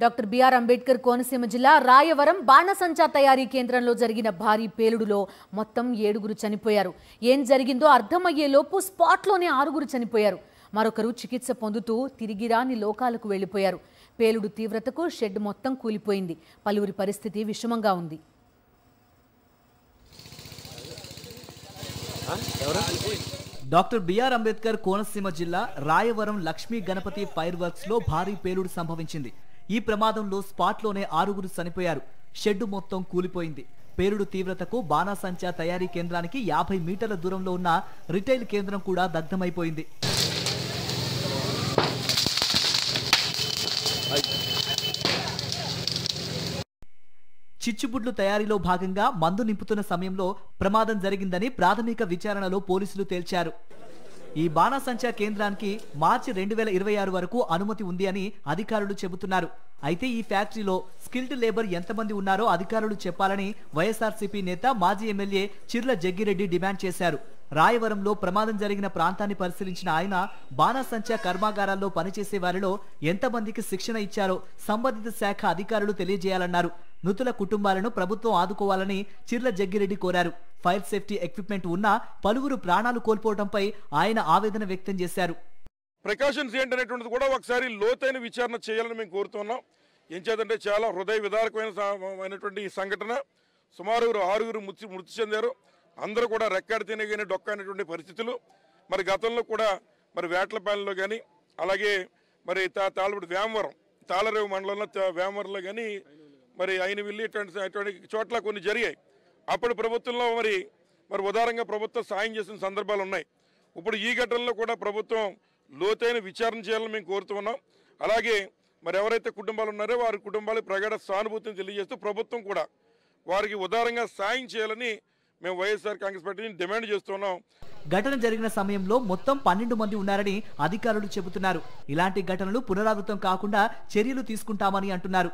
Doctor BR Ambedkar Konaseema జిల్లా రాయవరం బాణసంచా తయారీ కేంద్రంలో జరిగిన భారీ పేలుడులో మొత్తం 7గురు చనిపోయారు. ఏం జరిగిందో అర్థమయ్యేలోపు స్పాట్లోనే 6గురు చనిపోయారు. మరొకరు చికిత్స పొందుతూ తిరిగి రాని లోకాలకు వెళ్లిపోయారు. పేలుడు తీవ్రతకు షెడ్ మొత్తం కూలిపోయింది. పలువురి పరిస్థితి విషమంగా ఉంది. డాక్టర్ బిఆర్ అంబేద్కర్ కోనసీమ జిల్లా రాయవరం లక్ష్మీ గణపతి ఫైర్ వర్క్స్ లో భారీ పేలుడు సంభవించింది. ఈ ప్రమాదంలో స్పాట్లోనే 6గురు చనిపోయారు. షెడ్డు మొత్తం కూలిపోయింది. పేలుడు తీవ్రతకు బాణాసంచా తయారీ కేంద్రానికి 50 మీటర్ల దూరంలో ఉన్న రిటైల్ కేంద్రం కూడా దగ్ధమైపోయింది. చిచ్చుబుడ్లు తయారీలో భాగంగా మందు నింపుతున్న సమయంలో ప్రమాదం జరిగిందని ప్రాథమిక విచారణలో పోలీసులు తేల్చారు. ఈ బాణాసంచా కేంద్రానికి మార్చి 2026 వరకు అనుమతి ఉంది అని అధికారులు చెబుతున్నారు. అయితే ఈ ఫ్యాక్టరీలో స్కిల్డ్ లేబర్ ఎంతమంది ఉన్నారో అధికారులు చెప్పాలని వైఎస్ఆర్సీపీ నేత మాజీ ఎమ్మెల్యే చిర్ల జగ్గిరెడ్డి డిమాండ్ చేశారు. రాయవరంలో ప్రమాదం జరిగిన ప్రాంతాన్ని పరిశీలించిన ఆయన బాణాసంచా కర్మాగారాల్లో పనిచేసే వారిలో ఎంతమందికి శిక్షణ ఇచ్చారో సంబంధిత శాఖ అధికారులు తెలియజేయాలన్నారు. మృతుల కుటుంబాలను ప్రభుత్వం ఆదుకోవాలని చిర్ల జగ్గిరెడ్డి కోరారు. ఫైర్ సేఫ్టీ ఎక్విప్మెంట్ ఉన్నా పలువురు ప్రాణాలు కోల్పోవడంపై ఆయన ఆవేదన వ్యక్తం చేశారు. ప్రికాషన్స్ ఏంటనేటువంటిది కూడా ఒకసారి లోతైన విచారణ చేయాలని మేము కోరుతున్నాం. ఏం చేద్దంటే చాలా హృదయ విదారకమైనటువంటి ఈ సంఘటన. సుమారు 6గురు మృతి చెందారు. అందరూ కూడా రెక్కాడి తినగానే డొక్కైనటువంటి పరిస్థితులు. మరి గతంలో కూడా మరి వేట్లపాలెంలో కానీ అలాగే మరి తాళపూడి వేమవరం తాళరేవు మండలంలో వేమవరంలో కానీ మరి అయినవిల్లి అటువంటి చోట్ల కొన్ని జరిగాయి. అప్పుడు ప్రభుత్వంలో మరి ఉదారంగా ప్రభుత్వం సాయం చేసిన సందర్భాలు ఉన్నాయి. ఇప్పుడు ఈ ఘటనలో కూడా ప్రభుత్వం లోతైన విచారణ చేయాలని మేము కోరుతున్నాం. అలాగే మరి ఎవరైతే కుటుంబాలు ఉన్నారో వారి కుటుంబాలకు ప్రగాఢ సానుభూతిని తెలియజేస్తూ ప్రభుత్వం కూడా వారికి ఉదారంగా సాయం చేయాలని మేము వైఎస్ఆర్ కాంగ్రెస్ పార్టీని డిమాండ్ చేస్తున్నాం. ఘటన జరిగిన సమయంలో మొత్తం 12 మంది ఉన్నారని అధికారులు చెబుతున్నారు. ఇలాంటి ఘటనలు పునరావృతం కాకుండా చర్యలు తీసుకుంటామని అంటున్నారు.